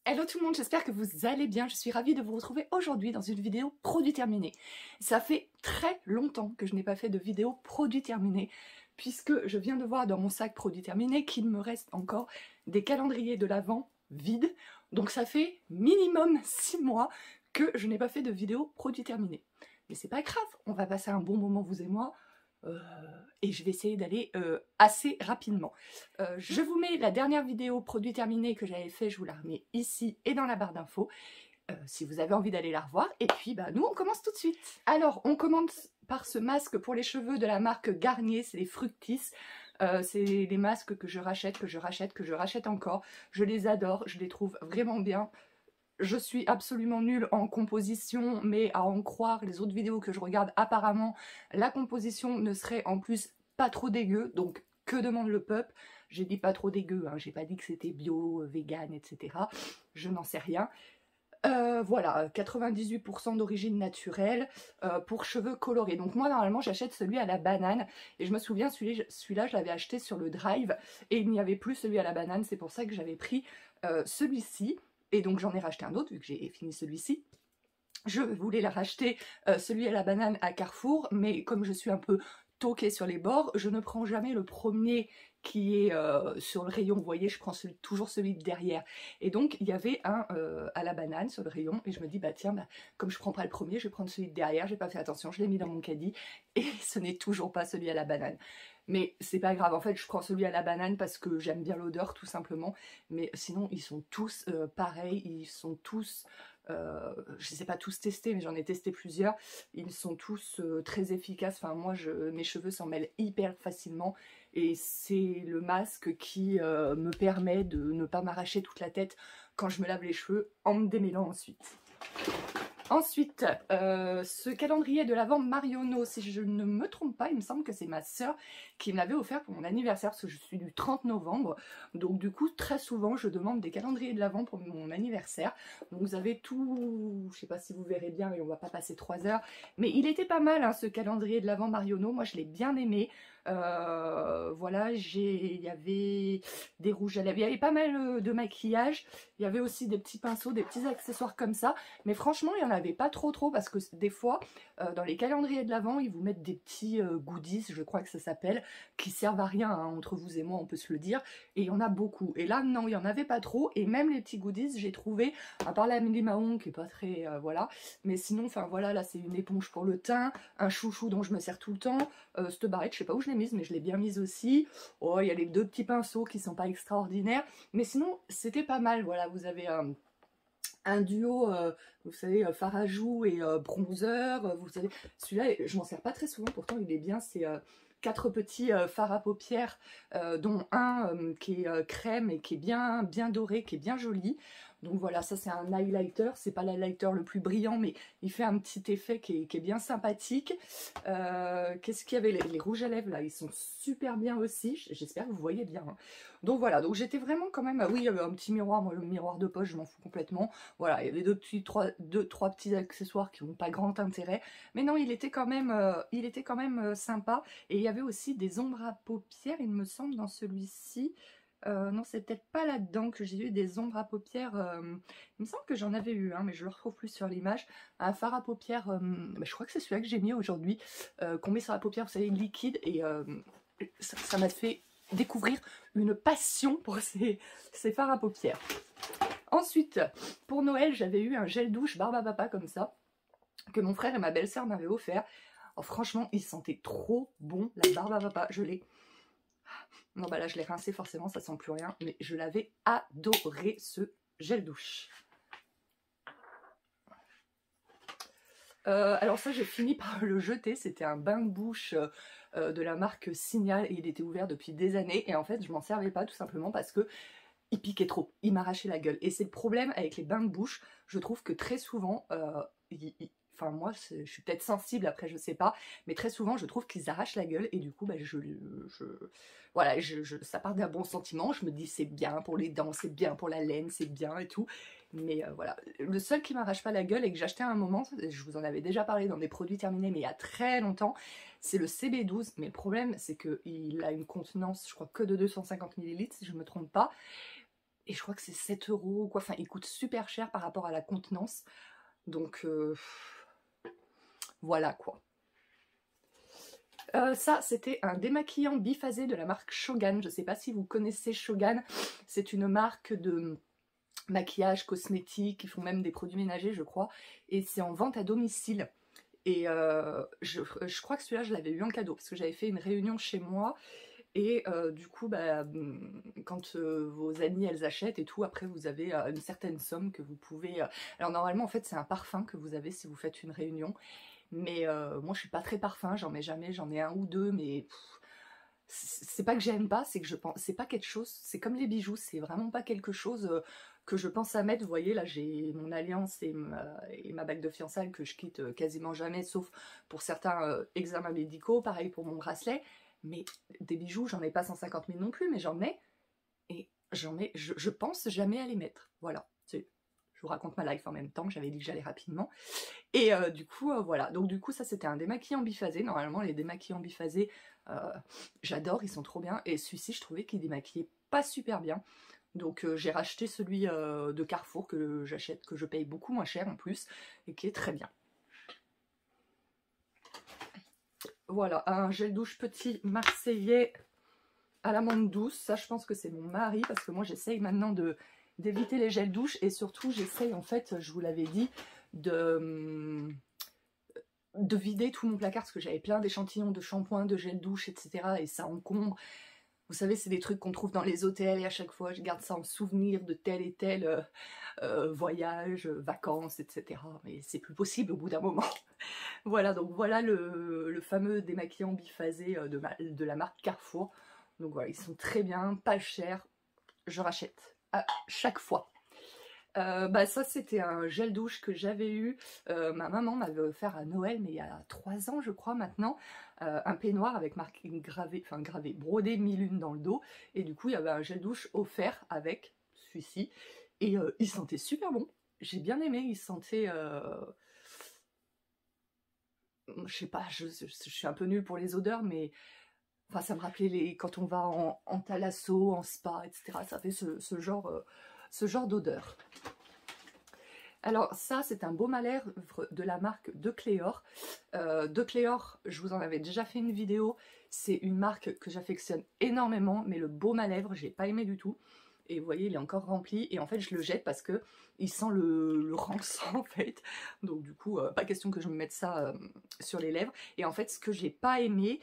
Hello tout le monde, j'espère que vous allez bien. Je suis ravie de vous retrouver aujourd'hui dans une vidéo produit terminé. Ça fait très longtemps que je n'ai pas fait de vidéo produit terminé puisque je viens de voir dans mon sac produit terminé qu'il me reste encore des calendriers de l'Avent vides. Donc ça fait minimum 6 mois que je n'ai pas fait de vidéo produit terminé. Mais c'est pas grave, on va passer un bon moment vous et moi. Et je vais essayer d'aller assez rapidement. Je vous mets la dernière vidéo produit terminé que j'avais fait, je vous la remets ici et dans la barre d'infos, si vous avez envie d'aller la revoir. Et puis nous on commence tout de suite. Alors on commence par ce masque pour les cheveux de la marque Garnier, c'est les Fructis. C'est les masques que je rachète encore. Je les adore, je les trouve vraiment bien. Je suis absolument nulle en composition, mais à en croire les autres vidéos que je regarde, apparemment, la composition ne serait en plus pas trop dégueu. Donc, que demande le peuple? J'ai dit pas trop dégueu, hein, j'ai pas dit que c'était bio, vegan, etc. Je n'en sais rien. Voilà, 98% d'origine naturelle pour cheveux colorés. Donc moi, normalement, j'achète celui à la banane. Et je me souviens, celui-là, je l'avais acheté sur le Drive et il n'y avait plus celui à la banane. C'est pour ça que j'avais pris celui-ci. Et donc j'en ai racheté un autre vu que j'ai fini celui-ci. Je voulais la racheter celui à la banane à Carrefour, mais comme je suis un peu toquée sur les bords, je ne prends jamais le premier qui est sur le rayon. Vous voyez, je prends toujours celui de derrière. Et donc il y avait un à la banane sur le rayon et je me dis tiens, comme je prends pas le premier, je vais prendre celui de derrière. J'ai pas fait attention, je l'ai mis dans mon caddie et ce n'est toujours pas celui à la banane. Mais c'est pas grave, en fait je prends celui à la banane parce que j'aime bien l'odeur tout simplement. Mais sinon ils sont tous pareils, ils sont tous, je ne sais pas tous testés mais j'en ai testé plusieurs. Ils sont tous très efficaces, enfin moi mes cheveux s'en mêlent hyper facilement. Et c'est le masque qui me permet de ne pas m'arracher toute la tête quand je me lave les cheveux en me démêlant ensuite. Ensuite, ce calendrier de l'Avent Marionneau, si je ne me trompe pas, il me semble que c'est ma soeur qui me l'avait offert pour mon anniversaire, parce que je suis du 30 novembre. Donc du coup, très souvent, je demande des calendriers de l'Avent pour mon anniversaire. Donc vous avez tout, je sais pas si vous verrez bien, mais on va pas passer 3 heures. Mais il était pas mal, hein, ce calendrier de l'Avent Marionneau, moi je l'ai bien aimé. Voilà, il y avait des rouges à lèvres, il y avait pas mal de maquillage, il y avait aussi des petits pinceaux, des petits accessoires comme ça, mais franchement il n'y en avait pas trop parce que des fois dans les calendriers de l'Avent ils vous mettent des petits goodies, je crois que ça s'appelle, qui servent à rien, hein, entre vous et moi on peut se le dire, et il y en a beaucoup. Et là non, il n'y en avait pas trop, et même les petits goodies j'ai trouvé, à part la Amélie Mahon qui est pas très voilà, mais sinon enfin voilà, là c'est une éponge pour le teint, un chouchou dont je me sers tout le temps, cette barrette je sais pas où je l'ai mise mais je l'ai bien mise aussi. Oh, il y a les deux petits pinceaux qui sont pas extraordinaires, mais sinon c'était pas mal. Voilà, vous avez un duo, vous savez, fard à joues et bronzer. Vous savez, celui-là, je m'en sers pas très souvent, pourtant il est bien. C'est 4 petits fards à paupières, dont un qui est crème et qui est bien doré, qui est bien joli. Donc voilà, ça c'est un highlighter, c'est pas l'highlighter le plus brillant, mais il fait un petit effet qui est bien sympathique. Qu'est-ce qu'il y avait, les rouges à lèvres là, ils sont super bien aussi, j'espère que vous voyez bien. Hein. Donc voilà, donc j'étais vraiment quand même, oui il y avait un petit miroir, moi le miroir de poche je m'en fous complètement. Voilà, il y avait trois petits accessoires qui n'ont pas grand intérêt, mais non il était quand même, sympa. Et il y avait aussi des ombres à paupières, il me semble, dans celui-ci. Non, c'est peut-être pas là-dedans que j'ai eu des ombres à paupières. Il me semble que j'en avais eu un, mais je le retrouve plus sur l'image. Un fard à paupières, je crois que c'est celui-là que j'ai mis aujourd'hui, qu'on met sur la paupière, vous savez, liquide. Et ça m'a fait découvrir une passion pour ces fards à paupières. Ensuite, pour Noël, j'avais eu un gel douche barbe à papa comme ça, que mon frère et ma belle-sœur m'avaient offert. Oh, franchement, il sentait trop bon, la barbe à papa. Je l'ai... Non, bah là, je l'ai rincé, forcément, ça sent plus rien. Mais je l'avais adoré, ce gel douche. Alors ça, j'ai fini par le jeter. C'était un bain de bouche de la marque Signal. Et il était ouvert depuis des années. Et en fait, je m'en servais pas, tout simplement parce que il piquait trop. Il m'arrachait la gueule. Et c'est le problème avec les bains de bouche. Je trouve que très souvent... Enfin moi je suis peut-être sensible, après je sais pas, mais très souvent je trouve qu'ils arrachent la gueule et du coup voilà, ça part d'un bon sentiment, je me dis c'est bien pour les dents, c'est bien pour la laine, c'est bien et tout, mais voilà, le seul qui m'arrache pas la gueule et que j'ai acheté à un moment, je vous en avais déjà parlé dans des produits terminés mais il y a très longtemps, c'est le CB12, mais le problème c'est qu'il a une contenance je crois que de 250 ml si je me trompe pas. et je crois que c'est 7 € quoi, enfin il coûte super cher par rapport à la contenance, donc voilà quoi. Ça, c'était un démaquillant biphasé de la marque Shogan. Je ne sais pas si vous connaissez Shogan. C'est une marque de maquillage, cosmétique, ils font même des produits ménagers, je crois. Et c'est en vente à domicile. Et je crois que celui-là, je l'avais eu en cadeau, parce que j'avais fait une réunion chez moi. Et du coup, bah, quand vos amis, elles achètent et tout, après, vous avez une certaine somme que vous pouvez... Alors normalement, en fait, c'est un parfum que vous avez si vous faites une réunion. Mais moi je suis pas très parfum, j'en mets jamais, j'en ai un ou deux, mais c'est pas que j'aime pas, c'est que je pense, c'est pas quelque chose, c'est comme les bijoux, c'est vraiment pas quelque chose que je pense à mettre. Vous voyez là j'ai mon alliance et ma bague de fiançailles que je quitte quasiment jamais, sauf pour certains examens médicaux, pareil pour mon bracelet, mais des bijoux j'en ai pas 150 000 non plus, mais j'en ai, et je pense jamais à les mettre, voilà. Je vous raconte ma life en même temps, j'avais dit que j'allais rapidement. Et du coup, voilà. Donc du coup, ça c'était un démaquillant biphasé. Normalement, les démaquillants biphasés, j'adore, ils sont trop bien. Et celui-ci, je trouvais qu'il démaquillait pas super bien. Donc j'ai racheté celui de Carrefour que j'achète, que je paye beaucoup moins cher en plus, et qui est très bien. Voilà, un gel douche petit marseillais à l'amande douce. Ça, je pense que c'est mon mari, parce que moi, j'essaye maintenant d'éviter les gels douche, et surtout j'essaye en fait, je vous l'avais dit, de vider tout mon placard, parce que j'avais plein d'échantillons de shampoing, de gel douche, etc. et ça encombre. Vous savez, c'est des trucs qu'on trouve dans les hôtels, et à chaque fois je garde ça en souvenir de tel et tel voyage, vacances, etc. Mais c'est plus possible au bout d'un moment. Voilà, donc voilà le fameux démaquillant biphasé de la marque Carrefour. Donc voilà, ils sont très bien, pas chers, je rachète à chaque fois. Bah ça c'était un gel douche que j'avais eu, ma maman m'avait offert à Noël, mais il y a 3 ans je crois maintenant, un peignoir avec marqué gravé, enfin gravé, brodé 1001 dans le dos, et du coup il y avait un gel douche offert avec celui-ci, et il sentait super bon, j'ai bien aimé, il sentait... je sais pas, je suis un peu nulle pour les odeurs, mais... Enfin, ça me rappelait quand on va en thalasso, en spa, etc. Ça fait ce genre d'odeur. Alors ça, c'est un baume à lèvres de la marque De Cléor. De Cléor, je vous en avais déjà fait une vidéo. C'est une marque que j'affectionne énormément, mais le baume à lèvres, j'ai pas aimé du tout. Et vous voyez, il est encore rempli. Et en fait, je le jette parce que il sent le rançon, en fait. Donc du coup, pas question que je me mette ça sur les lèvres. Et en fait, ce que j'ai pas aimé,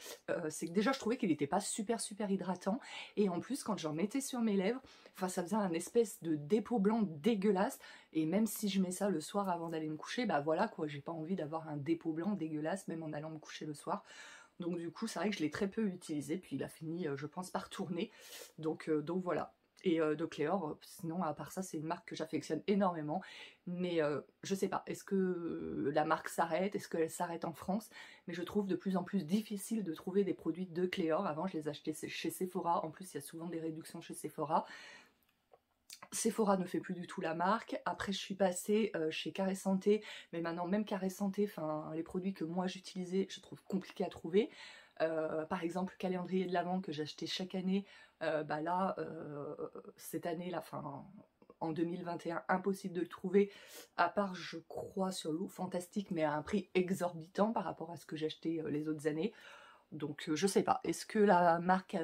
c'est que déjà, je trouvais qu'il n'était pas super hydratant. Et en plus, quand j'en mettais sur mes lèvres, enfin, ça faisait un espèce de dépôt blanc dégueulasse. Et même si je mets ça le soir avant d'aller me coucher, bah voilà quoi, j'ai pas envie d'avoir un dépôt blanc dégueulasse, même en allant me coucher le soir. Donc du coup, c'est vrai que je l'ai très peu utilisé, puis il a fini, je pense, par tourner. Donc voilà. Et De Cléor, sinon à part ça, c'est une marque que j'affectionne énormément, mais je sais pas, est-ce que la marque s'arrête, est-ce qu'elle s'arrête en France? Mais je trouve de plus en plus difficile de trouver des produits De Cléor. Avant je les achetais chez Sephora, en plus il y a souvent des réductions chez Sephora. Sephora ne fait plus du tout la marque. Après je suis passée chez Carré Santé, mais maintenant même Carré Santé, enfin les produits que moi j'utilisais, je trouve compliqués à trouver. Par exemple le calendrier de l'Avent que j'achetais chaque année, bah là cette année là, enfin en 2021, impossible de le trouver, à part je crois sur Look Fantastique, mais à un prix exorbitant par rapport à ce que j'achetais les autres années. Donc je sais pas, est-ce que la marque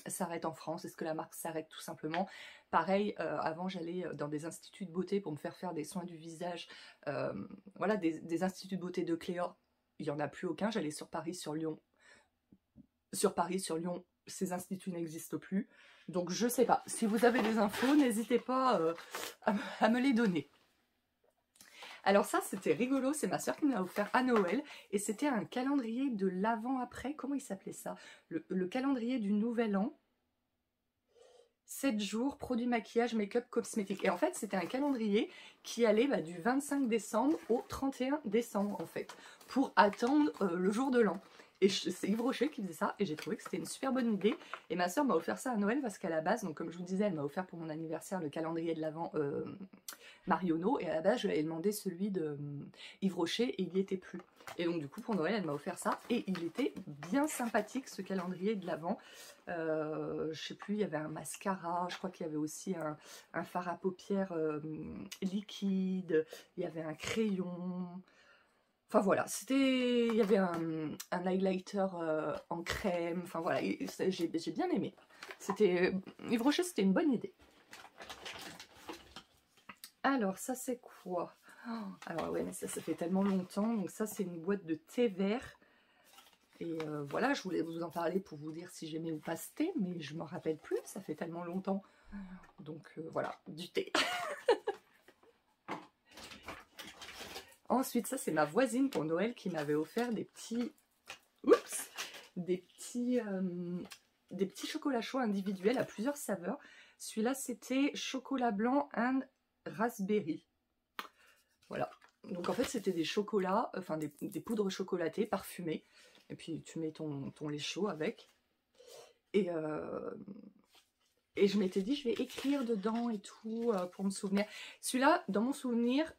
s'arrête en France, est-ce que la marque s'arrête tout simplement? Pareil, avant j'allais dans des instituts de beauté pour me faire des soins du visage, voilà, des instituts de beauté De Cléor, il n'y en a plus aucun. J'allais sur Paris, sur Lyon, ces instituts n'existent plus. Donc je sais pas, si vous avez des infos, n'hésitez pas à me les donner. Alors ça, c'était rigolo, c'est ma soeur qui me l'a offert à Noël, et c'était un calendrier de l'avant-après, comment il s'appelait ça? Le calendrier du Nouvel An, 7 jours, produits maquillage, make-up, cosmétique. Et en fait, c'était un calendrier qui allait du 25 décembre au 31 décembre, en fait, pour attendre le jour de l'an. Et c'est Yves Rocher qui faisait ça, et j'ai trouvé que c'était une super bonne idée. Et ma soeur m'a offert ça à Noël, parce qu'à la base, donc comme je vous disais, elle m'a offert pour mon anniversaire le calendrier de l'Avent Marionneau, et à la base, je lui avais demandé celui de Yves Rocher, et il n'y était plus. Et donc du coup, pour Noël, elle m'a offert ça, et il était bien sympathique, ce calendrier de l'Avent. Je sais plus, il y avait un mascara, je crois qu'il y avait aussi un fard à paupières liquide, il y avait un crayon... Enfin voilà, il y avait un highlighter en crème, enfin voilà, j'ai bien aimé. Yves Rocher, c'était une bonne idée. Alors ça c'est quoi? Alors ouais, mais ça fait tellement longtemps, donc ça c'est une boîte de thé vert. Et voilà, je voulais vous en parler pour vous dire si j'aimais ou pas ce thé, mais je me rappelle plus, ça fait tellement longtemps. Donc voilà, du thé. Ensuite, ça c'est ma voisine pour Noël qui m'avait offert des petits... Oups! Des petits chocolats chauds individuels à plusieurs saveurs. Celui-là, c'était chocolat blanc and raspberry. Voilà. Donc en fait, c'était des chocolats, enfin des poudres chocolatées parfumées. Et puis tu mets ton lait chaud avec. Et je m'étais dit, je vais écrire dedans et tout pour me souvenir. Celui-là, dans mon souvenir,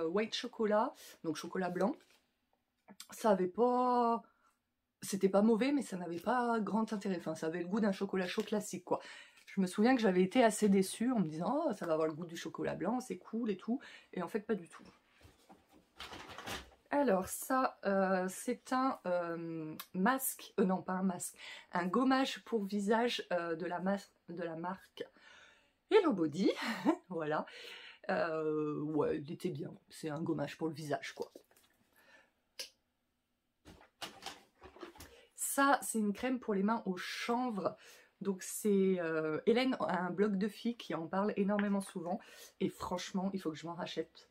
white chocolat, donc chocolat blanc, ça avait pas... C'était pas mauvais, mais ça n'avait pas grand intérêt. Enfin, ça avait le goût d'un chocolat chaud classique, quoi. Je me souviens que j'avais été assez déçue en me disant « Oh, ça va avoir le goût du chocolat blanc, c'est cool et tout. » Et en fait, pas du tout. Alors ça, c'est un masque, non pas un masque, un gommage pour visage de la marque Hello Body, voilà. Ouais, il était bien, c'est un gommage pour le visage, quoi. Ça, c'est une crème pour les mains au chanvre. Donc c'est Hélène a un blog de filles qui en parle énormément souvent. Et franchement, il faut que je m'en rachète.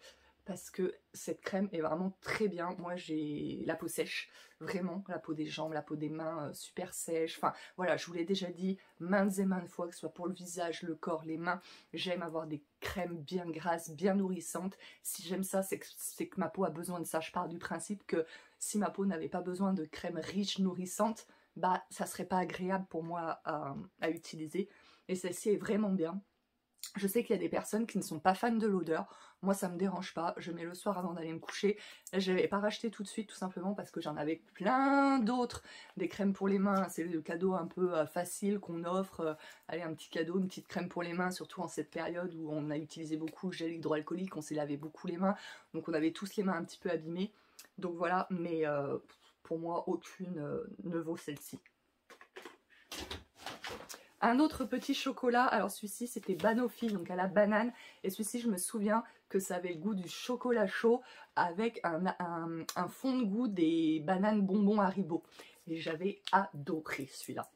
Parce que cette crème est vraiment très bien. Moi, j'ai la peau sèche, vraiment. La peau des jambes, la peau des mains super sèche. Enfin, voilà, je vous l'ai déjà dit maintes et maintes fois, que ce soit pour le visage, le corps, les mains. J'aime avoir des crèmes bien grasses, bien nourrissantes. Si j'aime ça, c'est que ma peau a besoin de ça. Je pars du principe que si ma peau n'avait pas besoin de crèmes riches, nourrissantes, bah, ça serait pas agréable pour moi à utiliser. Et celle-ci est vraiment bien. Je sais qu'il y a des personnes qui ne sont pas fans de l'odeur. Moi, ça me dérange pas. Je mets le soir avant d'aller me coucher. Je n'avais pas racheté tout de suite, tout simplement parce que j'en avais plein d'autres. Des crèmes pour les mains, c'est le cadeau un peu facile qu'on offre. Allez, un petit cadeau, une petite crème pour les mains, surtout en cette période où on a utilisé beaucoup le gel hydroalcoolique, on s'est lavé beaucoup les mains. Donc on avait tous les mains un petit peu abîmées. Donc voilà, mais pour moi, aucune ne vaut celle-ci. Un autre petit chocolat, alors celui-ci c'était Banoffee, donc à la banane, et celui-ci je me souviens que ça avait le goût du chocolat chaud avec un fond de goût des bananes bonbons Haribo. Et j'avais adoré celui-là.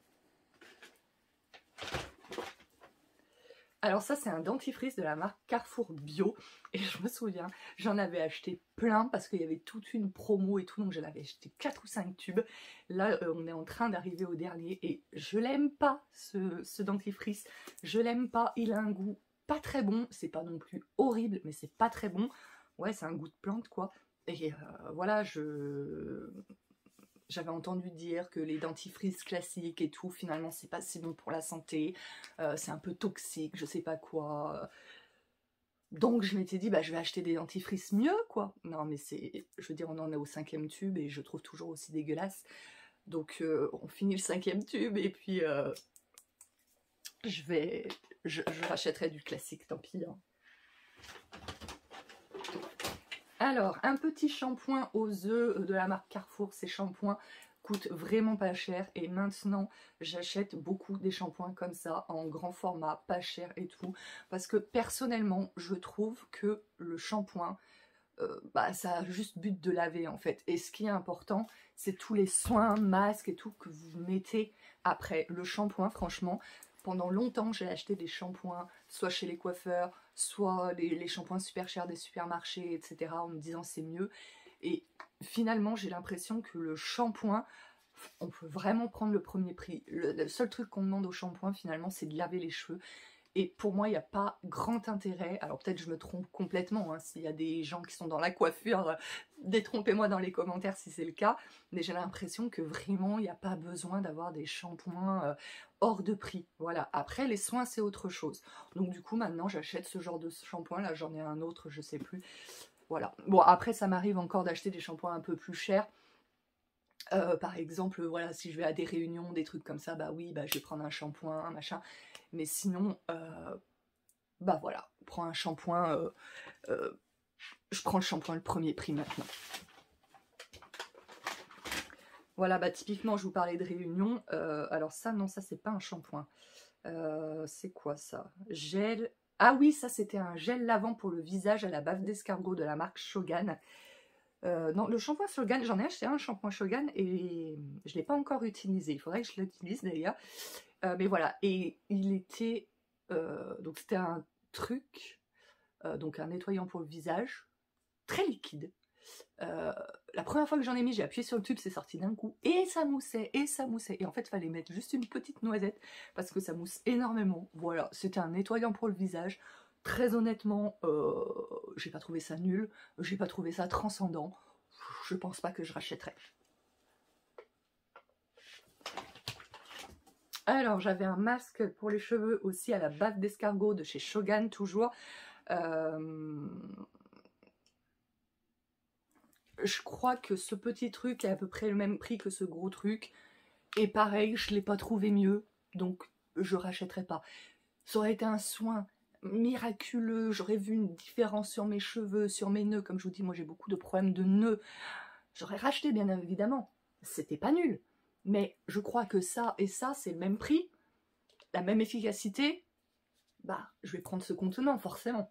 Alors ça c'est un dentifrice de la marque Carrefour Bio, et je me souviens, j'en avais acheté plein parce qu'il y avait toute une promo et tout, donc j'en avais acheté 4 ou 5 tubes. Là on est en train d'arriver au dernier et je l'aime pas ce dentifrice, je l'aime pas, il a un goût pas très bon, c'est pas non plus horrible mais c'est pas très bon, ouais c'est un goût de plante quoi, et voilà j'avais entendu dire que les dentifrices classiques et tout, finalement, c'est pas si bon pour la santé, c'est un peu toxique, je sais pas quoi. Donc je m'étais dit, bah je vais acheter des dentifrices mieux, quoi. Non, mais c'est, je veux dire, on en est au 5e tube et je trouve toujours aussi dégueulasse. Donc on finit le 5e tube et puis je rachèterai du classique, tant pis. Hein. Alors, un petit shampoing aux œufs de la marque Carrefour. Ces shampoings coûtent vraiment pas cher. Et maintenant, j'achète beaucoup des shampoings comme ça, en grand format, pas cher et tout. Parce que personnellement, je trouve que le shampoing, bah, ça a juste but de laver en fait. Et ce qui est important, c'est tous les soins, masques et tout que vous mettez après. Le shampoing, franchement, pendant longtemps, j'ai acheté des shampoings, soit chez les coiffeurs, soit les shampoings super chers des supermarchés, etc. en me disant c'est mieux. Et finalement, j'ai l'impression que le shampoing, on peut vraiment prendre le premier prix. Le seul truc qu'on demande au shampoing, finalement, c'est de laver les cheveux. Et pour moi, il n'y a pas grand intérêt. Alors peut-être je me trompe complètement, hein, s'il y a des gens qui sont dans la coiffure, détrompez-moi dans les commentaires si c'est le cas. Mais j'ai l'impression que vraiment, il n'y a pas besoin d'avoir des shampoings hors de prix. Voilà. Après, les soins, c'est autre chose. Donc du coup, maintenant, j'achète ce genre de shampoing. Là, j'en ai un autre, je sais plus. Voilà. Bon, après, ça m'arrive encore d'acheter des shampoings un peu plus chers. Par exemple, voilà, si je vais à des réunions, des trucs comme ça, bah oui, bah je vais prendre un shampoing, machin. Mais sinon, bah voilà, je prends un shampoing, je prends le shampoing le premier prix maintenant. Voilà, bah typiquement, je vous parlais de réunion. Alors ça, non, ça c'est pas un shampoing. C'est quoi ça? Gel. Ah oui, ça c'était un gel lavant pour le visage à la bave d'escargot de la marque Shogan. Non, le shampoing Shogan, j'en ai acheté un shampoing Shogan et je ne l'ai pas encore utilisé. Il faudrait que je l'utilise d'ailleurs. Mais voilà, et il était... donc c'était un truc, donc un nettoyant pour le visage, très liquide. La première fois que j'en ai mis, j'ai appuyé sur le tube, c'est sorti d'un coup, et ça moussait, et ça moussait. Et en fait, il fallait mettre juste une petite noisette, parce que ça mousse énormément. Voilà, c'était un nettoyant pour le visage. Très honnêtement, j'ai pas trouvé ça nul, j'ai pas trouvé ça transcendant. Je pense pas que je rachèterais. Alors, j'avais un masque pour les cheveux aussi à la bave d'escargot de chez Shogan, toujours. Je crois que ce petit truc est à peu près le même prix que ce gros truc. Et pareil, je ne l'ai pas trouvé mieux, donc je rachèterai pas. Ça aurait été un soin miraculeux, j'aurais vu une différence sur mes cheveux, sur mes nœuds. Comme je vous dis, moi j'ai beaucoup de problèmes de nœuds. J'aurais racheté bien évidemment, c'était pas nul. Mais je crois que ça et ça, c'est le même prix, la même efficacité. Bah, je vais prendre ce contenant forcément.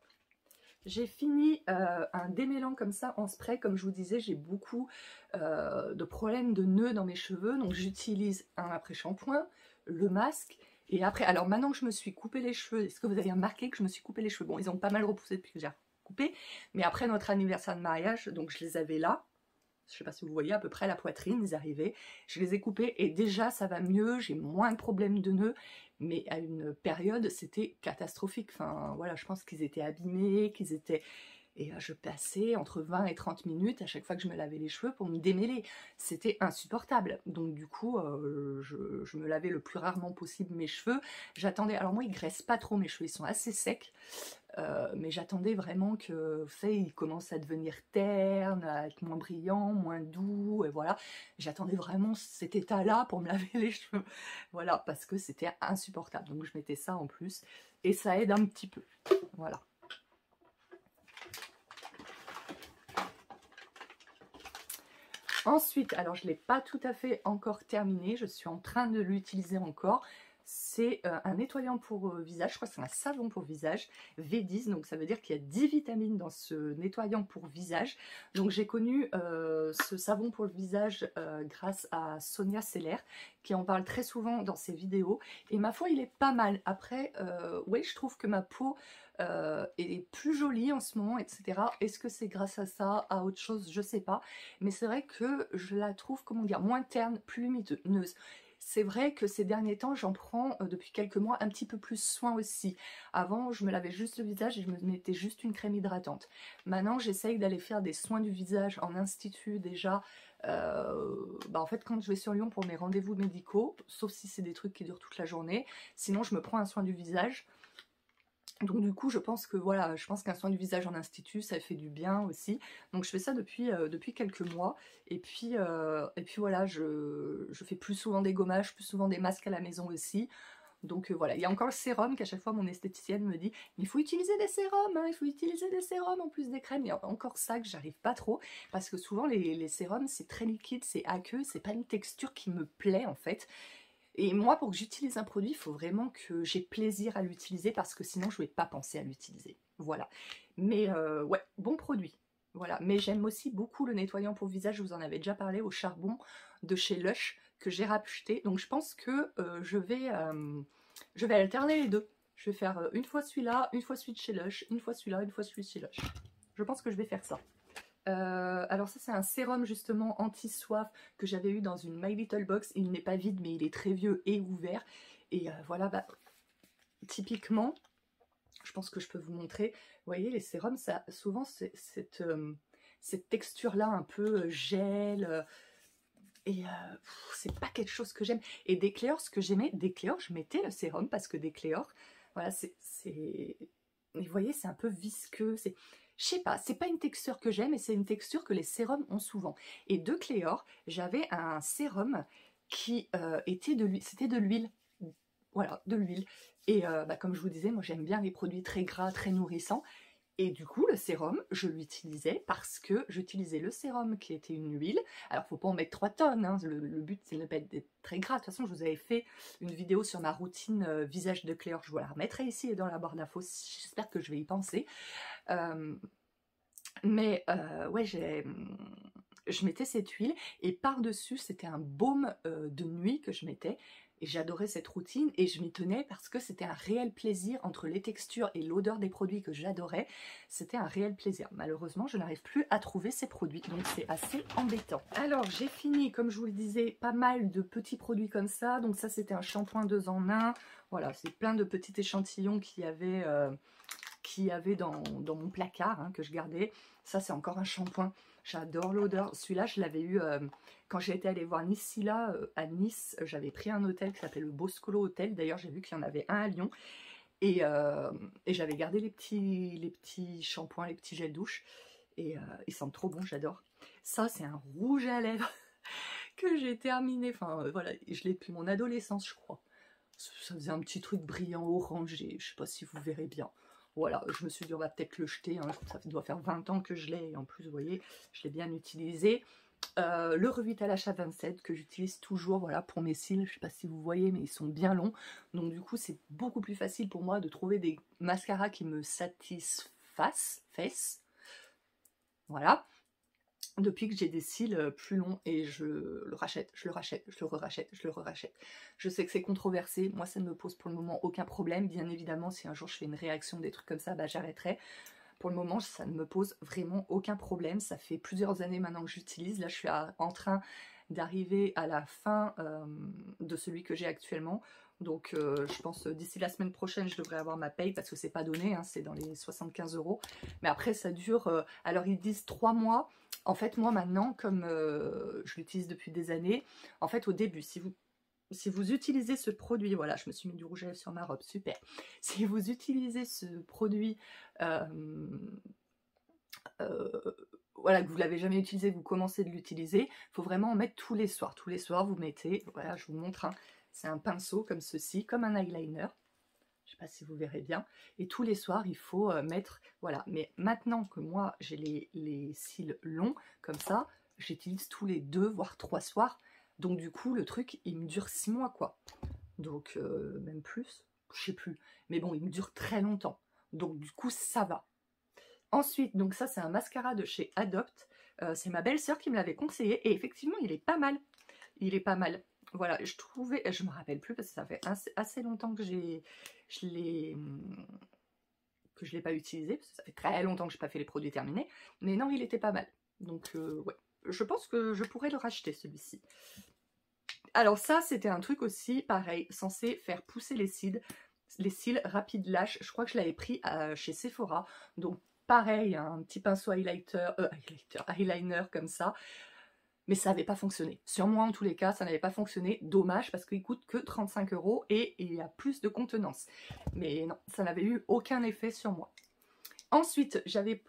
J'ai fini un démêlant comme ça en spray. Comme je vous disais, j'ai beaucoup de problèmes de nœuds dans mes cheveux. Donc j'utilise un après-shampoing, le masque. Et après, alors maintenant que je me suis coupé les cheveux, est-ce que vous avez remarqué que je me suis coupé les cheveux? Bon, ils ont pas mal repoussé depuis que j'ai coupé. Mais après notre anniversaire de mariage, donc je les avais là. Je sais pas si vous voyez, à peu près à la poitrine, ils arrivaient. Je les ai coupés et déjà ça va mieux, j'ai moins de problèmes de nœuds. Mais à une période, c'était catastrophique. Enfin, voilà, je pense qu'ils étaient abîmés, qu'ils étaient... Et je passais entre 20 et 30 minutes à chaque fois que je me lavais les cheveux pour me démêler. C'était insupportable. Donc du coup, je me lavais le plus rarement possible mes cheveux. J'attendais... Alors moi, ils graissent pas trop mes cheveux, ils sont assez secs. Mais j'attendais vraiment que, vous savez, ils commencent à devenir ternes, à être moins brillants, moins doux, et voilà. J'attendais vraiment cet état-là pour me laver les cheveux. Voilà, parce que c'était insupportable. Donc je mettais ça en plus, et ça aide un petit peu. Voilà. Ensuite, alors je ne l'ai pas tout à fait encore terminé, je suis en train de l'utiliser encore. C'est un nettoyant pour visage, je crois que c'est un savon pour visage, V10, donc ça veut dire qu'il y a 10 vitamines dans ce nettoyant pour visage. Donc j'ai connu ce savon pour le visage grâce à Sonia Seller, qui en parle très souvent dans ses vidéos. Et ma foi, il est pas mal. Après, ouais, je trouve que ma peau est plus jolie en ce moment, etc. Est-ce que c'est grâce à ça, à autre chose? Je sais pas. Mais c'est vrai que je la trouve, comment dire, moins terne, plus lumineuse. C'est vrai que ces derniers temps, j'en prends depuis quelques mois un petit peu plus soin aussi. Avant, je me lavais juste le visage et je me mettais juste une crème hydratante. Maintenant, j'essaye d'aller faire des soins du visage en institut déjà. En fait, quand je vais sur Lyon pour mes rendez-vous médicaux, sauf si c'est des trucs qui durent toute la journée, sinon je me prends un soin du visage. Donc du coup, je pense que voilà, je pense qu'un soin du visage en institut, ça fait du bien aussi. Donc je fais ça depuis quelques mois. Et puis voilà, je fais plus souvent des gommages, plus souvent des masques à la maison aussi. Donc voilà, il y a encore le sérum qu'à chaque fois mon esthéticienne me dit « Il faut utiliser des sérums, hein, il faut utiliser des sérums en plus des crèmes. » Il y a encore ça que j'arrive pas trop, parce que souvent les sérums, c'est très liquide, c'est aqueux, c'est pas une texture qui me plaît en fait. Et moi, pour que j'utilise un produit, il faut vraiment que j'ai plaisir à l'utiliser parce que sinon, je ne vais pas penser à l'utiliser. Voilà. Mais ouais, bon produit. Voilà. Mais j'aime aussi beaucoup le nettoyant pour visage, je vous en avais déjà parlé, au charbon de chez Lush, que j'ai racheté. Donc je pense que je vais alterner les deux. Je vais faire une fois celui-là, une fois celui de chez Lush, une fois celui-là, une fois celui de chez Lush. Je pense que je vais faire ça. Alors ça c'est un sérum justement anti-soif que j'avais eu dans une My Little Box. Il n'est pas vide mais il est très vieux et ouvert. Et voilà, bah, typiquement, je pense que je peux vous montrer. Vous voyez, les sérums, ça, souvent, c'est cette texture-là un peu gel. Et c'est pas quelque chose que j'aime. Et Décléor, ce que j'aimais, Décléor, je mettais le sérum parce que Décléor, voilà, et vous voyez, c'est un peu visqueux. Je sais pas, c'est pas une texture que j'aime, et c'est une texture que les sérums ont souvent. Et de Cléor, j'avais un sérum qui était de l'huile, c'était de l'huile. Voilà, de l'huile. Et bah, comme je vous disais, moi j'aime bien les produits très gras, très nourrissants. Et du coup, le sérum, je l'utilisais parce que j'utilisais le sérum qui était une huile. Alors, faut pas en mettre 3 tonnes, hein. Le but, c'est de ne pas être très gras. De toute façon, je vous avais fait une vidéo sur ma routine visage de Cléor. Je vous la remettrai ici dans la barre d'infos. J'espère que je vais y penser. Ouais, je mettais cette huile et par-dessus, c'était un baume de nuit que je mettais. Et j'adorais cette routine et je m'y tenais parce que c'était un réel plaisir entre les textures et l'odeur des produits que j'adorais. C'était un réel plaisir. Malheureusement, je n'arrive plus à trouver ces produits, donc c'est assez embêtant. Alors, j'ai fini, comme je vous le disais, pas mal de petits produits comme ça. Donc ça, c'était un shampoing 2 en 1. Voilà, c'est plein de petits échantillons qu'il y avait dans mon placard, hein, que je gardais. Ça, c'est encore un shampoing. J'adore l'odeur. Celui-là, je l'avais eu quand j'étais allée voir Nisila à Nice. J'avais pris un hôtel qui s'appelait le Boscolo Hotel. D'ailleurs, j'ai vu qu'il y en avait un à Lyon. Et j'avais gardé les petits shampoings, les petits gels douche. Et ils sentent trop bon, j'adore. Ça, c'est un rouge à lèvres que j'ai terminé. Enfin, voilà, je l'ai depuis mon adolescence, je crois. Ça faisait un petit truc brillant orangé. Je sais pas si vous verrez bien. Voilà, je me suis dit, on va peut-être le jeter. Hein. Ça doit faire 20 ans que je l'ai. Et en plus, vous voyez, je l'ai bien utilisé. Le Revital H27 que j'utilise toujours, voilà, pour mes cils. Je ne sais pas si vous voyez, mais ils sont bien longs. Donc, du coup, c'est beaucoup plus facile pour moi de trouver des mascaras qui me satisfassent. Voilà. Depuis que j'ai des cils plus longs et je le rachète, je le rachète, je le re-rachète, je le re-rachète. Je sais que c'est controversé, moi ça ne me pose pour le moment aucun problème. Bien évidemment, si un jour je fais une réaction, des trucs comme ça, bah j'arrêterai. Pour le moment, ça ne me pose vraiment aucun problème. Ça fait plusieurs années maintenant que j'utilise. Là, je suis en train d'arriver à la fin de celui que j'ai actuellement. Donc, je pense d'ici la semaine prochaine, je devrais avoir ma paye parce que c'est pas donné, hein, c'est dans les 75 €. Mais après, ça dure. Alors, ils disent 3 mois. En fait, moi maintenant, comme je l'utilise depuis des années, en fait, au début, si vous utilisez ce produit, voilà, je me suis mis du rouge à lèvres sur ma robe, super. Si vous utilisez ce produit, voilà, que vous l'avez jamais utilisé, vous commencez de l'utiliser, il faut vraiment en mettre tous les soirs. Tous les soirs, vous mettez, voilà, je vous montre, hein, c'est un pinceau comme ceci, comme un eyeliner. Je sais pas si vous verrez bien. Et tous les soirs, il faut mettre, voilà. Mais maintenant que moi, j'ai les cils longs, comme ça, j'utilise tous les 2 voire 3 soirs. Donc du coup, le truc, il me dure 6 mois, quoi. Donc, même plus, je sais plus. Mais bon, il me dure très longtemps. Donc du coup, ça va. Ensuite, donc ça, c'est un mascara de chez Adopt. C'est ma belle-sœur qui me l'avait conseillé. Et effectivement, il est pas mal. Il est pas mal. Voilà, je trouvais, je me rappelle plus parce que ça fait assez longtemps que je l'ai pas utilisé, parce que ça fait très longtemps que je n'ai pas fait les produits terminés, mais non, il était pas mal. Donc ouais, je pense que je pourrais le racheter celui-ci. Alors ça, c'était un truc aussi, pareil, censé faire pousser les cils rapide lâche. Je crois que je l'avais pris chez Sephora, donc pareil, un petit pinceau eyeliner comme ça. Mais ça n'avait pas fonctionné. Sur moi, en tous les cas, ça n'avait pas fonctionné. Dommage, parce qu'il coûte que 35 € et il y a plus de contenance. Mais non, ça n'avait eu aucun effet sur moi. Ensuite, j'avais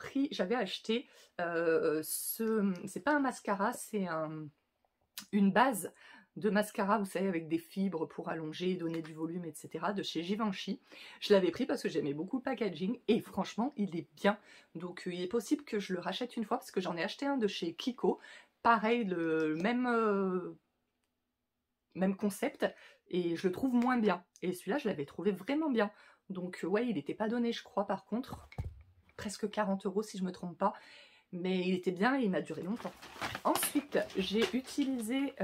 acheté c'est pas un mascara, c'est une base de mascara, vous savez, avec des fibres pour allonger, donner du volume, etc. de chez Givenchy. Je l'avais pris parce que j'aimais beaucoup le packaging et franchement, il est bien. Donc, il est possible que je le rachète une fois parce que j'en ai acheté un de chez Kiko. Pareil, le même concept, et je le trouve moins bien. Et celui-là, je l'avais trouvé vraiment bien. Donc, ouais, il n'était pas donné, je crois, par contre. Presque 40 € si je ne me trompe pas. Mais il était bien et il m'a duré longtemps. Ensuite, j'ai utilisé,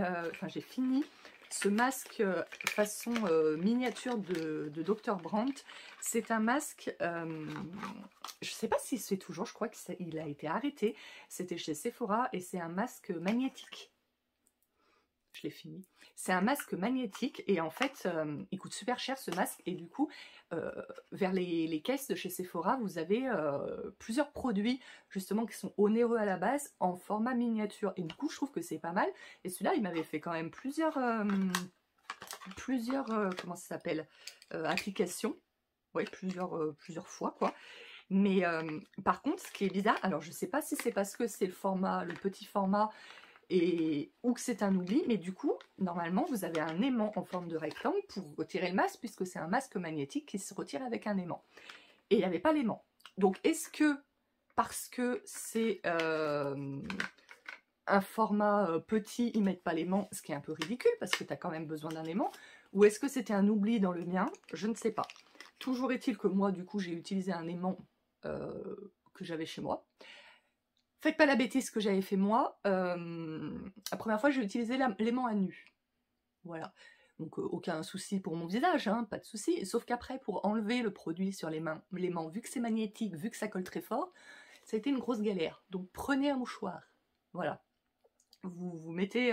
j'ai fini ce masque façon miniature de Dr. Brandt. C'est un masque, je ne sais pas s'il se fait toujours, je crois qu'il a été arrêté. C'était chez Sephora et c'est un masque magnétique. je l'ai fini. C'est un masque magnétique et en fait, il coûte super cher ce masque et du coup, vers les caisses de chez Sephora, vous avez plusieurs produits justement qui sont onéreux à la base en format miniature et du coup, je trouve que c'est pas mal. Et celui-là, il m'avait fait quand même plusieurs comment ça s'appelle, applications. Ouais, plusieurs fois quoi. Mais par contre, ce qui est bizarre, alors je sais pas si c'est parce que c'est le petit format ou que c'est un oubli, mais du coup, normalement, vous avez un aimant en forme de rectangle pour retirer le masque, puisque c'est un masque magnétique qui se retire avec un aimant. Et il n'y avait pas l'aimant. Donc, est-ce que, parce que c'est un format petit, ils mettent pas l'aimant, ce qui est un peu ridicule, parce que tu as quand même besoin d'un aimant, ou est-ce que c'était un oubli dans le mien? Je ne sais pas. Toujours est-il que moi, du coup, j'ai utilisé un aimant que j'avais chez moi. Faites pas la bêtise que j'avais fait moi. La première fois, j'ai utilisé l'aimant à nu. Voilà. Donc, aucun souci pour mon visage, hein, pas de souci. Sauf qu'après, pour enlever le produit sur l'aimant, vu que c'est magnétique, vu que ça colle très fort, ça a été une grosse galère. Donc, prenez un mouchoir. Voilà. Vous mettez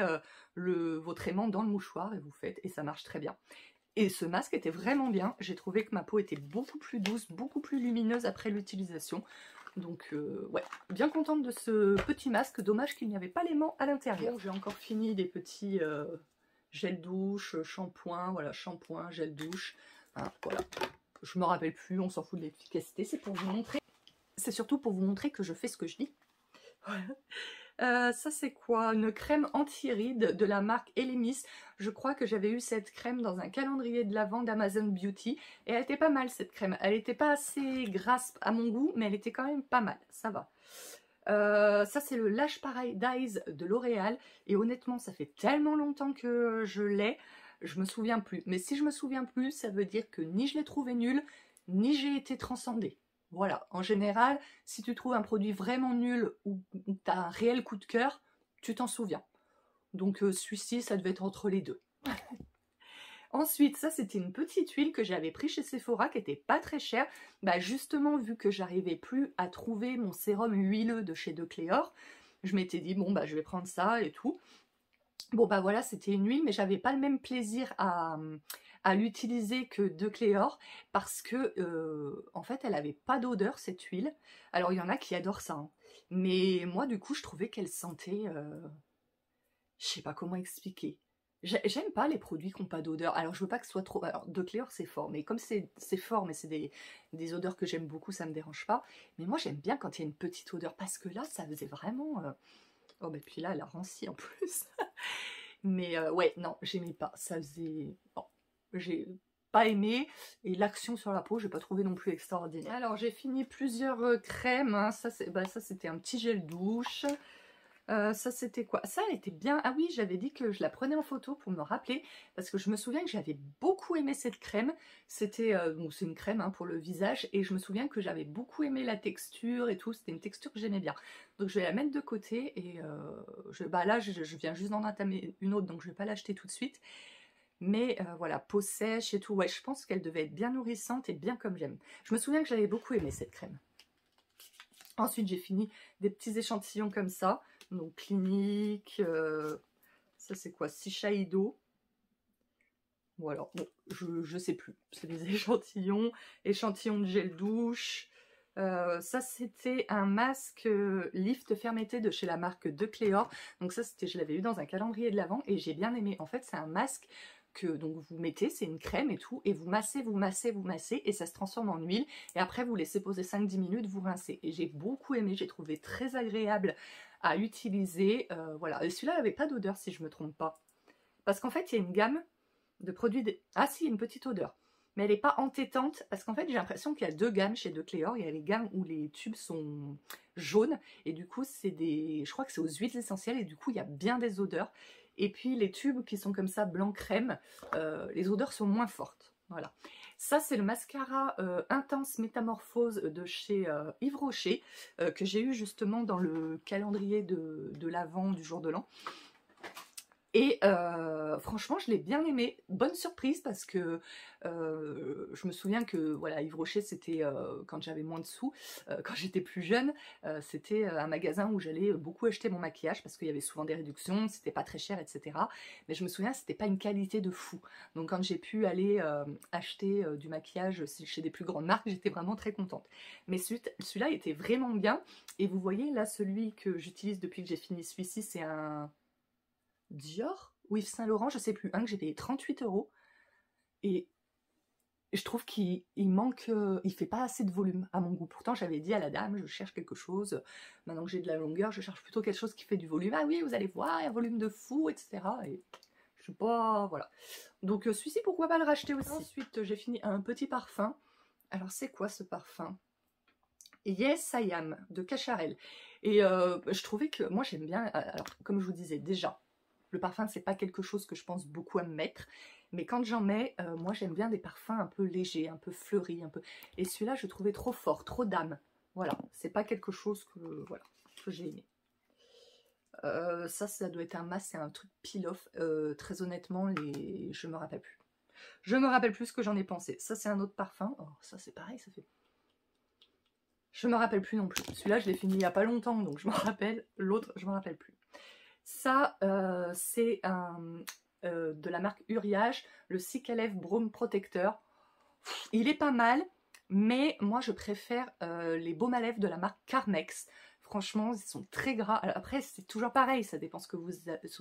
votre aimant dans le mouchoir et vous faites, et ça marche très bien. Et ce masque était vraiment bien. J'ai trouvé que ma peau était beaucoup plus douce, beaucoup plus lumineuse après l'utilisation. Donc ouais, bien contente de ce petit masque. Dommage qu'il n'y avait pas l'aimant à l'intérieur. Bon, j'ai encore fini des petits gel douche, shampoing, voilà, shampoing, gel douche. Hein, voilà. Je me rappelle plus, on s'en fout de l'efficacité. C'est pour vous montrer. C'est surtout pour vous montrer que je fais ce que je dis. Voilà. Ça c'est quoi? Une crème anti-rides de la marque Elemis. Je crois que j'avais eu cette crème dans un calendrier de l'Avent d'Amazon Beauty. Et elle était pas mal cette crème. Elle était pas assez grasse à mon goût, mais elle était quand même pas mal. Ça va. Ça c'est le Lash Paradise de L'Oréal. Et honnêtement, ça fait tellement longtemps que je l'ai. Je me souviens plus. Mais si je me souviens plus, ça veut dire que ni je l'ai trouvé nul, ni j'ai été transcendée. Voilà, en général, si tu trouves un produit vraiment nul ou tu as un réel coup de cœur, tu t'en souviens. Donc celui-ci, ça devait être entre les deux. Ensuite, ça c'était une petite huile que j'avais pris chez Sephora qui était pas très chère. Bah justement, vu que j'arrivais plus à trouver mon sérum huileux de chez De Cléor, je m'étais dit bon bah je vais prendre ça et tout. Bon bah voilà, c'était une huile, mais j'avais pas le même plaisir à l'utiliser que De Cléor parce que en fait elle avait pas d'odeur cette huile. Alors il y en a qui adorent ça, hein. Mais moi du coup je trouvais qu'elle sentait, je sais pas comment expliquer. J'aime pas les produits qui n'ont pas d'odeur. Alors je veux pas que ce soit trop. Alors De Cléor c'est fort, mais comme c'est fort, mais c'est des odeurs que j'aime beaucoup, ça me dérange pas. Mais moi j'aime bien quand il y a une petite odeur parce que là ça faisait vraiment. Oh bah puis là elle a ranci en plus. Mais ouais non j'aimais pas. Ça faisait. Bon, j'ai pas aimé et l'action sur la peau j'ai pas trouvé non plus extraordinaire. Alors j'ai fini plusieurs crèmes, hein. Ça c'était un petit gel douche. Ça c'était quoi? Ça elle était bien. Ah oui, j'avais dit que je la prenais en photo pour me rappeler parce que je me souviens que j'avais beaucoup aimé cette crème. C'était bon, c'est une crème hein, pour le visage et je me souviens que j'avais beaucoup aimé la texture et tout. C'était une texture que j'aimais bien. Donc je vais la mettre de côté et bah là je viens juste d'en entamer une autre donc je vais pas l'acheter tout de suite. Mais voilà, peau sèche et tout. Ouais, je pense qu'elle devait être bien nourrissante et bien comme j'aime. Je me souviens que j'avais beaucoup aimé cette crème. Ensuite, j'ai fini des petits échantillons comme ça. Donc, Clinique. Ça, c'est quoi? Shiseido. Voilà. Bon, je sais plus. C'est des échantillons. Échantillons de gel douche. Ça, c'était un masque Lift Fermeté de chez la marque De Cléor. Donc ça, je l'avais eu dans un calendrier de l'Avent et j'ai bien aimé. En fait, c'est un masque que donc vous mettez, c'est une crème et tout, et vous massez, vous massez, vous massez, et ça se transforme en huile. Et après, vous laissez poser 5-10 minutes, vous rincez. Et j'ai beaucoup aimé, j'ai trouvé très agréable à utiliser. Voilà. Et celui-là n'avait pas d'odeur, si je me trompe pas. Parce qu'en fait, il y a une gamme de produits... Ah si, il y a une petite odeur. Mais elle n'est pas entêtante, parce qu'en fait, j'ai l'impression qu'il y a deux gammes chez De Cléor. Il y a les gammes où les tubes sont jaunes, et du coup, c'est des... Je crois que c'est aux huiles essentielles, et du coup, il y a bien des odeurs. Et puis, les tubes qui sont comme ça, blanc crème, les odeurs sont moins fortes. Voilà. Ça, c'est le mascara Intense Métamorphose de chez Yves Rocher, que j'ai eu justement dans le calendrier de l'Avent du jour de l'an. Et franchement, je l'ai bien aimé. Bonne surprise parce que je me souviens que voilà, Yves Rocher, c'était quand j'avais moins de sous, quand j'étais plus jeune, c'était un magasin où j'allais beaucoup acheter mon maquillage parce qu'il y avait souvent des réductions, c'était pas très cher, etc. Mais je me souviens, c'était pas une qualité de fou. Donc quand j'ai pu aller acheter du maquillage chez des plus grandes marques, j'étais vraiment très contente. Mais celui-là était vraiment bien. Et vous voyez là, celui que j'utilise depuis que j'ai fini celui-ci, c'est un Dior ou Yves Saint Laurent, je sais plus, un que j'ai payé 38 €. Et je trouve qu'il manque, il fait pas assez de volume à mon goût. Pourtant j'avais dit à la dame, je cherche quelque chose, maintenant que j'ai de la longueur, je cherche plutôt quelque chose qui fait du volume. Ah oui, vous allez voir, il y a un volume de fou, etc. Et je suis pas, voilà. Donc celui-ci, pourquoi pas le racheter aussi. Ensuite, j'ai fini un petit parfum. Alors c'est quoi ce parfum? Yes I Am de Cacharel. Et je trouvais que, moi j'aime bien, alors comme je vous disais déjà, le parfum c'est pas quelque chose que je pense beaucoup à me mettre, mais quand j'en mets, moi j'aime bien des parfums un peu légers, un peu fleuris, un peu... Et celui-là je trouvais trop fort, trop d'âme. Voilà, c'est pas quelque chose que, voilà, que j'ai aimé. Ça doit être un masque, c'est un truc peel-off. Très honnêtement, je me rappelle plus. Je me rappelle plus ce que j'en ai pensé. Ça c'est un autre parfum. Oh, ça c'est pareil, ça fait... Je me rappelle plus non plus. Celui-là, je l'ai fini il n'y a pas longtemps, donc je me rappelle. L'autre, je me rappelle plus. Ça, c'est de la marque Uriage, le Cic à lèvres Baume Protecteur. Il est pas mal, mais moi, je préfère les baumes à lèvres de la marque Carmex. Franchement, ils sont très gras. Alors après, c'est toujours pareil, ça dépend ce que vous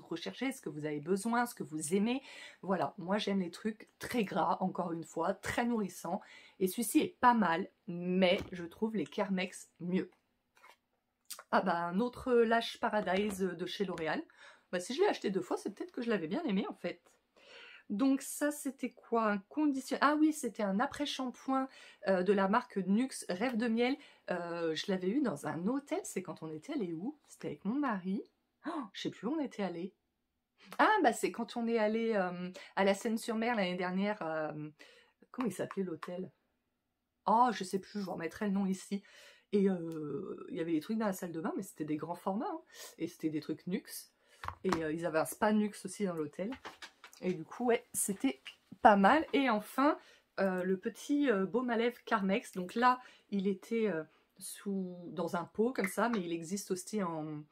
recherchez, ce que vous avez besoin, ce que vous aimez. Voilà, moi j'aime les trucs très gras, encore une fois, très nourrissants. Et celui-ci est pas mal, mais je trouve les Carmex mieux. Ah bah, un autre Lash Paradise de chez L'Oréal. Bah, si je l'ai acheté 2 fois, c'est peut-être que je l'avais bien aimé en fait. Donc ça, c'était quoi? Un conditionnement. Ah oui, c'était un après-shampoing de la marque Nuxe Rêve de Miel. Je l'avais eu dans un hôtel. C'est quand on était allé où? C'était avec mon mari. Oh, je sais plus où on était allé. Ah bah c'est quand on est allé à la Seine-sur-Mer l'année dernière. Comment il s'appelait l'hôtel? Oh, je sais plus, je vous remettrai le nom ici. Et il y avait des trucs dans la salle de bain, mais c'était des grands formats. Hein. Et c'était des trucs Nuxe. Et ils avaient un spa Nuxe aussi dans l'hôtel. Et du coup, ouais, c'était pas mal. Et enfin, le petit baume à lèvres Carmex. Donc là, il était dans un pot comme ça, mais il existe aussi en...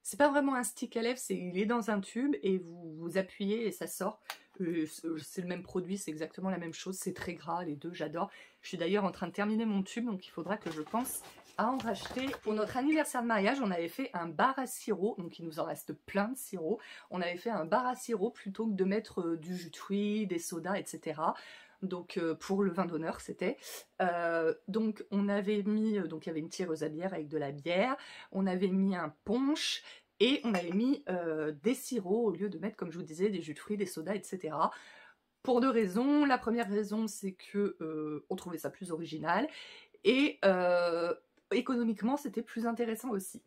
C'est pas vraiment un stick à lèvres, il est dans un tube et vous appuyez et ça sort. C'est le même produit, c'est exactement la même chose. C'est très gras, les deux, j'adore. Je suis d'ailleurs en train de terminer mon tube, donc il faudra que je pense à en racheter. Pour notre anniversaire de mariage, on avait fait un bar à sirop, donc il nous en reste plein de sirop. On avait fait un bar à sirop plutôt que de mettre du jus de fruits, des sodas, etc. Donc pour le vin d'honneur c'était. Donc on avait mis, donc il y avait une tireuse à bière avec de la bière, on avait mis un punch et on avait mis des sirops au lieu de mettre, comme je vous disais, des jus de fruits, des sodas, etc. Pour 2 raisons. La première raison, c'est que on trouvait ça plus original et économiquement, c'était plus intéressant aussi.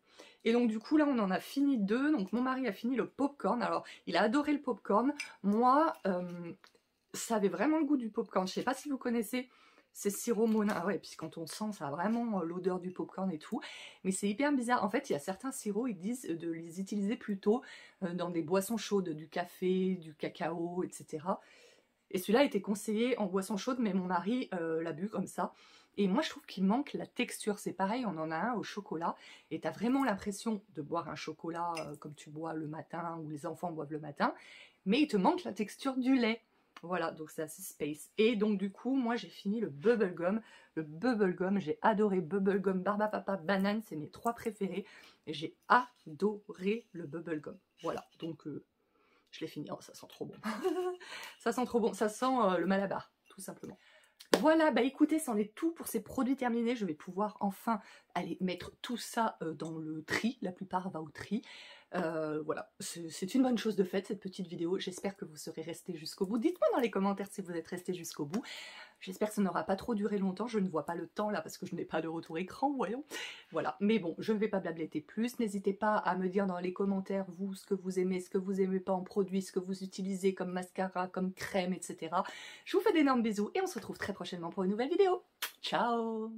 Et donc du coup, là, on en a fini 2. Donc mon mari a fini le popcorn. Alors, il a adoré le popcorn. Moi, ça avait vraiment le goût du popcorn. Je sais pas si vous connaissez ces sirops Monin. Ah ouais, puis quand on sent, ça a vraiment l'odeur du popcorn et tout. Mais c'est hyper bizarre. En fait, il y a certains sirops, ils disent de les utiliser plutôt dans des boissons chaudes, du café, du cacao, etc. Et celui-là était conseillé en boisson chaude, mais mon mari l'a bu comme ça. Et moi, je trouve qu'il manque la texture. C'est pareil, on en a un au chocolat. Et tu as vraiment l'impression de boire un chocolat comme tu bois le matin, ou les enfants boivent le matin. Mais il te manque la texture du lait. Voilà, donc c'est assez space. Et donc du coup, moi j'ai fini le bubblegum. Le bubblegum, j'ai adoré bubblegum, Barbapapa, banane, c'est mes 3 préférés. Et j'ai adoré le bubblegum. Voilà, donc je l'ai fini. Oh, ça sent trop bon. Ça sent trop bon. Ça sent le Malabar, tout simplement. Voilà, bah écoutez, c'en est tout pour ces produits terminés. Je vais pouvoir enfin aller mettre tout ça dans le tri. La plupart va au tri. Voilà, c'est une bonne chose de faite cette petite vidéo. J'espère que vous serez restés jusqu'au bout. Dites-moi dans les commentaires si vous êtes restés jusqu'au bout. J'espère que ça n'aura pas trop duré longtemps. Je ne vois pas le temps là parce que je n'ai pas de retour écran, voyons. Voilà, mais bon, je ne vais pas blablater plus. N'hésitez pas à me dire dans les commentaires, vous, ce que vous aimez, ce que vous n'aimez pas en produits, ce que vous utilisez comme mascara, comme crème, etc. Je vous fais d'énormes bisous et on se retrouve très prochainement pour une nouvelle vidéo. Ciao!